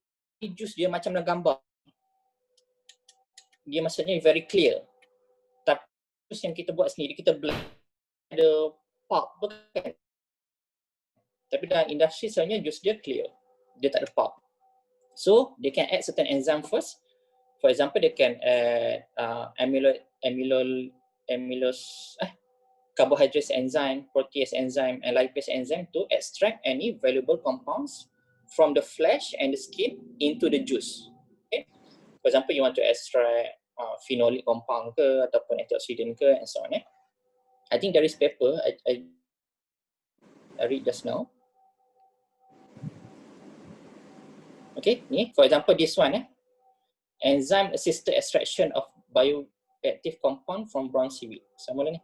jus dia macam dalam gambar. Dia maksudnya very clear. Tapi jus yang kita buat sendiri, kita blend ada pulp kan. Tapi dalam industri sebenarnya jus dia clear. Dia tak ada pulp. So they can add certain enzyme first. For example, they can add carbohydrates enzyme, protease enzyme, and lipase enzyme to extract any valuable compounds from the flesh and the skin into the juice. Okay? For example, you want to extract phenolic compound ke ataupun antioxidant ke and so on. I think there is paper I read just now. Okay, ni for example this one enzyme assisted extraction of bioactive compound from brown seaweed. Sama lah ni.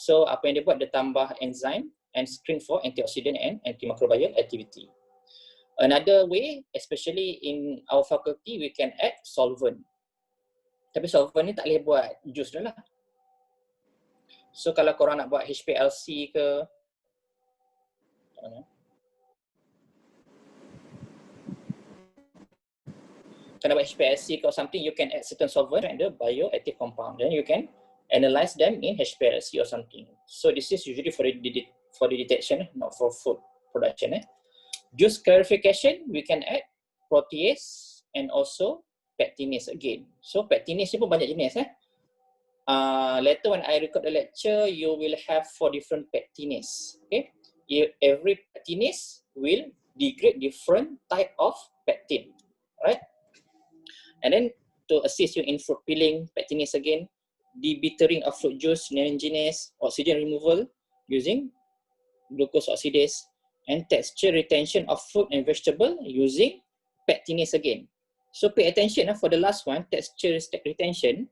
So apa yang dia buat, dia tambah enzyme and screen for antioxidant and antimicrobial activity. Another way, especially in our faculty, we can add solvent. Tapi solvent ni tak boleh buat jus dah lah. So kalau korang nak buat HPLC ke, kalau buat HPLC or something, you can add certain solvent and the bioactive compound. Then you can analyze them in HPLC or something. So this is usually for the detection, not for food production. Juice clarification, we can add protease and also pectinase again. So pectinase ni pun banyak jenis. Later when I record the lecture, you will have 4 different pectinase. Okay, every pectinase will degrade different type of pectin. Right? And then to assist you in fruit peeling, pectinase again, debittering of fruit juice, neogenase, oxygen removal using glucose oxidase, and texture retention of fruit and vegetable using pectinase again. So pay attention for the last one, texture retention,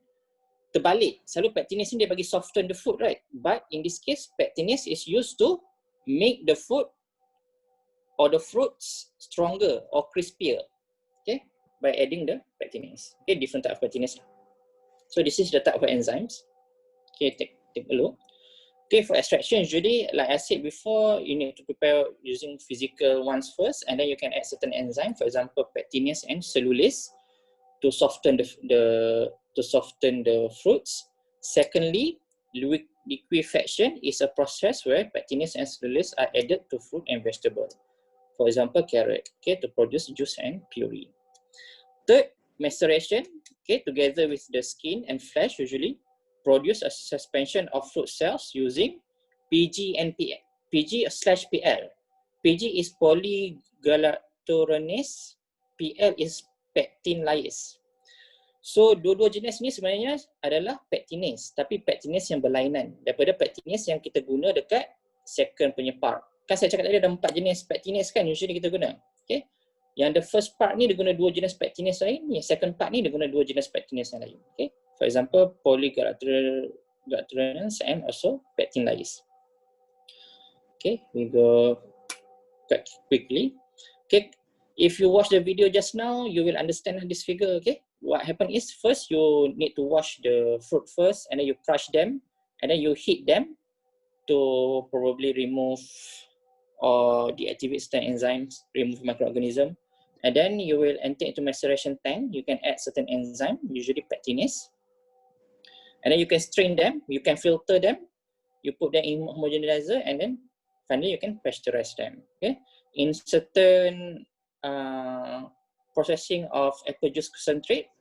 terbalik. Selalu pectinase ni dia bagi soften the food, right? But in this case, pectinase is used to make the food or the fruits stronger or crispier. Okay? By adding the pectinase. Okay, different type of pectinase. So this is the type of enzymes. Okay, take a look. Okay, for extraction, usually, like I said before, you need to prepare using physical ones first, and then you can add certain enzyme, for example, pectinase and cellulase, to soften the fruits. Secondly, liquefaction is a process where pectinase and cellulase are added to fruit and vegetable. For example, carrot, okay, to produce juice and puree. Third, maceration, okay, together with the skin and flesh usually produce a suspension of fruit cells using PG and PG/PL. PG is polyglucuronase, PL is pectin lyase. So dua-dua jenis ni sebenarnya adalah pectinase, tapi pectinase yang berlainan daripada pectinase yang kita guna dekat second punya part. Kan saya cakap tadi ada 4 jenis pectinase kan usually kita guna. Okay. Yang the first part ni dia guna 2 jenis pectinase lain, yang second part ni dia guna 2 jenis pectinase yang lain. Okay. For example, polygalactoranans and also pectinase. Okay, we go quite quickly. Okay, if you watch the video just now, you will understand this figure. Okay, what happened is first you need to wash the fruit first, and then you crush them, and then you heat them to probably remove or deactivate certain enzymes, remove microorganism, and then you will enter into maceration tank. You can add certain enzyme, usually pectinase, and then you can strain them, you can filter them, you put them in homogenizer, and then finally you can pasteurize them. Okay, in certain processing of apple juice concentrate,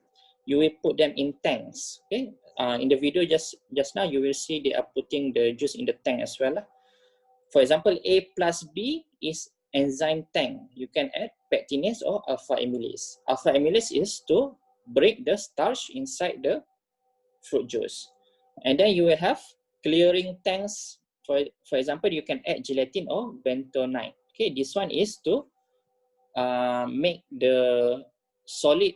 you will put them in tanks. Okay, in the video just now you will see they are putting the juice in the tank as well. For example, A plus B is enzyme tank. You can add pectinase or alpha amylase. Alpha amylase is to break the starch inside the fruit juice. And then you will have clearing tanks. For example, you can add gelatin or bentonite. Okay, this one is to make the solid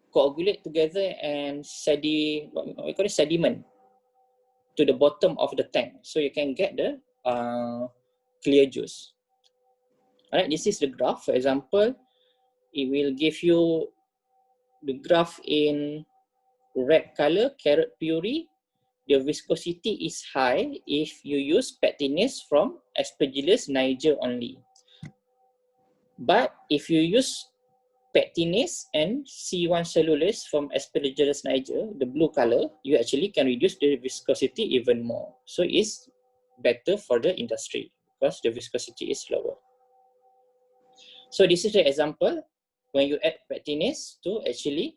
coagulate together and what we call it, sediment to the bottom of the tank, so you can get the clear juice. Alright, this is the graph. For example, it will give you the graph in red color, carrot puree. The viscosity is high if you use pectinase from Aspergillus niger only. But if you use pectinase and C1 cellulose from Aspergillus niger, the blue color, you actually can reduce the viscosity even more. So it's better for the industry because the viscosity is lower. So this is the example when you add pectinase to actually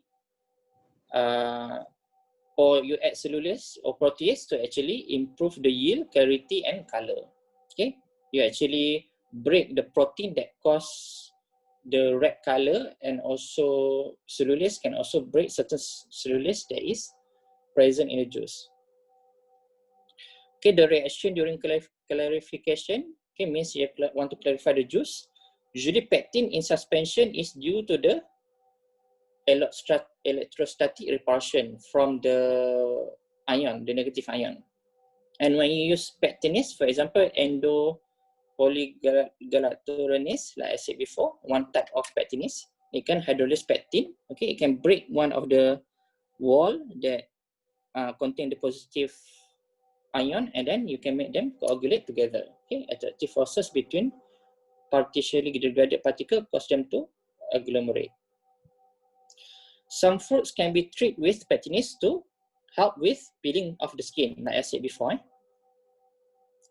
or you add cellulose or protease to actually improve the yield, clarity, and color. Okay, you actually break the protein that cause the red color, and also cellulose can also break certain cellulose that is present in the juice. Okay, the reaction during clarification, okay, means you want to clarify the juice. Usually pectin in suspension is due to the electrostatic repulsion from the ion, the negative ion. And when you use pectinase, for example, polygalactoranase, like I said before, one type of pectinase, it can hydrolyze pectin. Okay, it can break one of the wall that contain the positive ion, and then you can make them coagulate together. Okay, attractive forces between partially degraded particles cause them to agglomerate. Some fruits can be treated with pectinase to help with peeling of the skin, like I said before.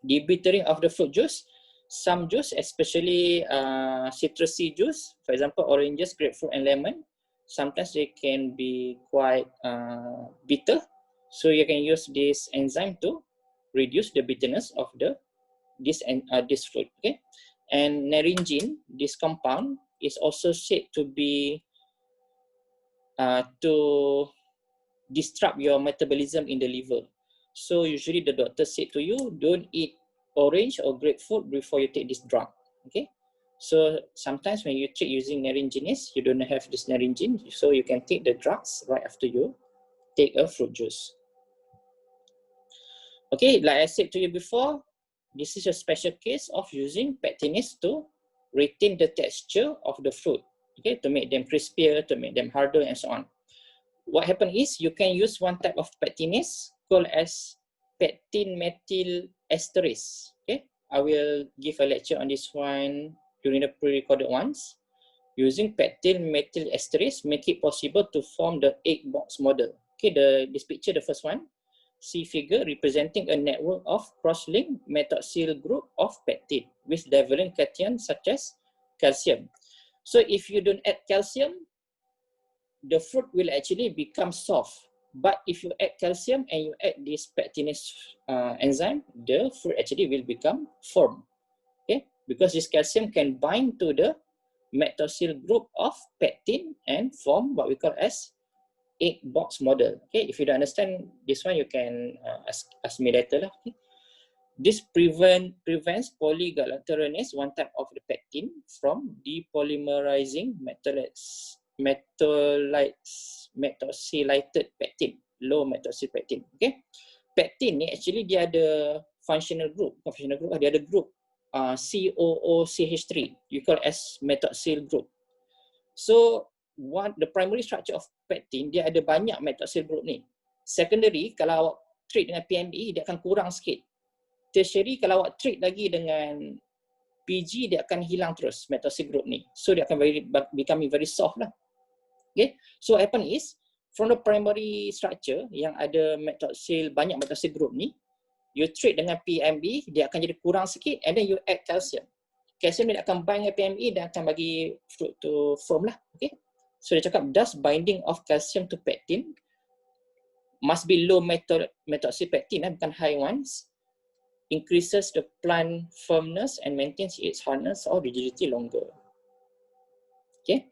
Debittering of the fruit juice. Some juice, especially citrusy juice, for example, oranges, grapefruit, and lemon, sometimes they can be quite bitter. So you can use this enzyme to reduce the bitterness of this fruit. Okay, and naringin, this compound, is also said to be to disrupt your metabolism in the liver. So usually the doctor said to you, don't eat orange or grapefruit before you take this drug. Okay, so sometimes when you treat using naringinase, you don't have this naringin, so you can take the drugs right after you take a fruit juice. Okay, like I said to you before, this is a special case of using pectinase to retain the texture of the fruit. Okay, to make them crispier, to make them harder, and so on. What happens is you can use one type of pectinase called as pectin methyl esterase. Okay, I will give a lecture on this one during the pre-recorded ones. Using pectin methyl esterase make it possible to form the egg box model. Okay, this picture, the first one, see figure representing a network of cross-linked methoxyl group of pectin with divergent cations such as calcium. So if you don't add calcium, the fruit will actually become soft. But if you add calcium and you add this pectinase enzyme, the fruit actually will become firm. Okay, because this calcium can bind to the methoxyl group of pectin and form what we call as 8-box model. Okay, if you don't understand this one, you can ask me later lah. Okay. This prevents polygalactoronase, one type of the pectin, from depolymerizing methoxylated pectin, low methoxyl pectin. Okay, pectin ni actually dia ada functional group, dia ada group COOCH3, you call as methoxyl group. So the primary structure of pectin, dia ada banyak methoxyl group ni. Secondary, kalau awak treat dengan PME, dia akan kurang sikit. Tertiary, kalau awak treat lagi dengan PG, dia akan hilang terus methoxyl group ni. So dia akan becoming very soft lah. Okay, so what happen is, from the primary structure yang ada banyak methoxyl group ni, you treat dengan PMB, dia akan jadi kurang sikit, and then you add calcium. Calcium dia akan bind dengan PME dan akan bagi fruit to firm lah. Okay, so dia cakap thus binding of calcium to pectin must be low methoxyl pectin, bukan high ones, increases the plant firmness and maintains its hardness or rigidity longer. Okay,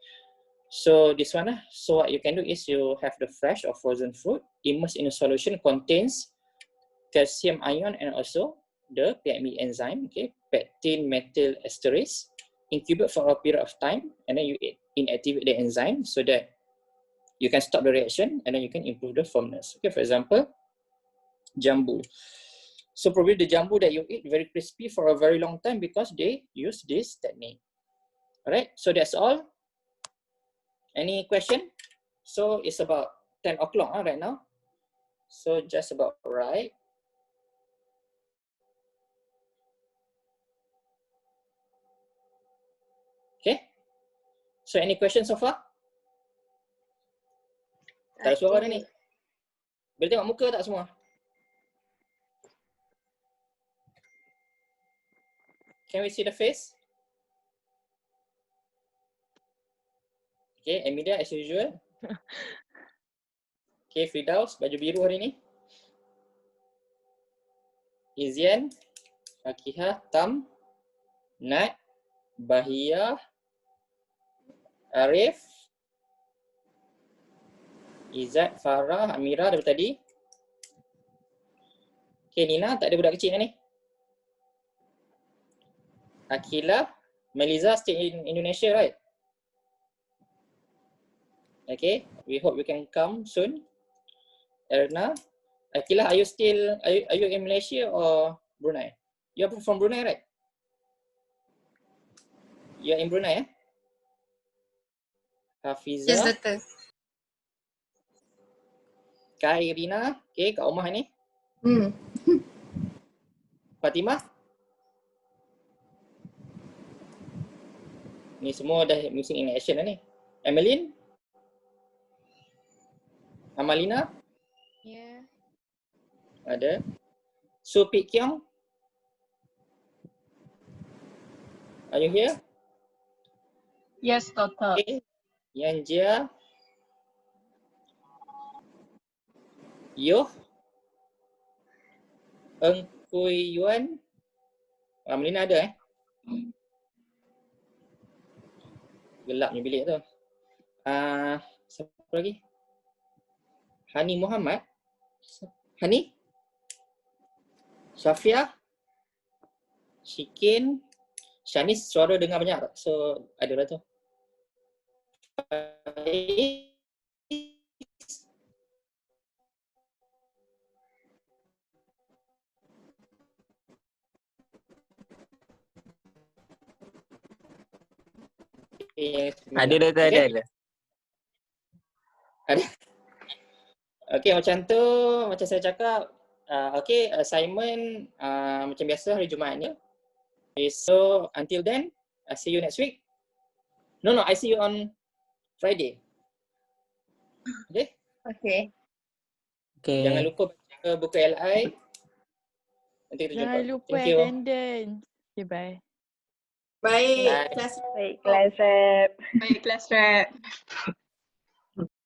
so this one lah. So what you can do is you have the fresh or frozen fruit immersed in a solution contains calcium ion and also the PME enzyme, okay, pectin methyl esterase, incubate for a period of time, and then you inactivate the enzyme so that you can stop the reaction and then you can improve the firmness. Okay, for example, jambu. So probably the jambu that you eat very crispy for a very long time because they use this technique. Alright, so that's all. Any question? So it's about 10 o'clock right now. So just about right. Okay. So any questions so far? Tak ada suara dah ni. Boleh tengok muka tak semua? Can we see the face? Okay, Emilia as usual. Okay, Firdaus, baju biru hari ni. Izian, Fakihah, Tam, Nat, Bahia, Arif, Izzat, Farah, Amira dari tadi. Okay, Nina, tak ada budak kecil ni. Akila, Meliza stay in Indonesia, right? Okay, we hope you can come soon. Erna, Akila, are you in Malaysia or Brunei? You're from Brunei, right? You're in Brunei, eh? Hafiza. Yes, Doctor. Kak Irina, okay, kat rumah ni. Fatimah. Ni semua dah missing in action dah ni. Emeline. Amalina. Ya. Ada. Su Pik Kiong. Are you here? Yes, Doctor. Okay. Yan Jia. Yoh. Eng Kui Yuan. Amalina ada, eh? Gelapnya bilik tu. Siapa lagi? Hani Muhammad. Hani. Syafia. Shikin. Shanis suara dengar banyak tak? So ada lah tu. Ada Doktor, ada. Ada. Okay, macam tu, macam saya cakap, okay, assignment macam biasa hari Jumaat ni. Okay, so until then, I see you next week. No, I see you on Friday. Okay? Okay. Okay. Jangan lupa baca buku LI. Nanti kita jumpa. Jangan lupa Thank you. attendance. Okay, bye. Baik, Bye. kelas Baik, kelas rep. baik kelas rep.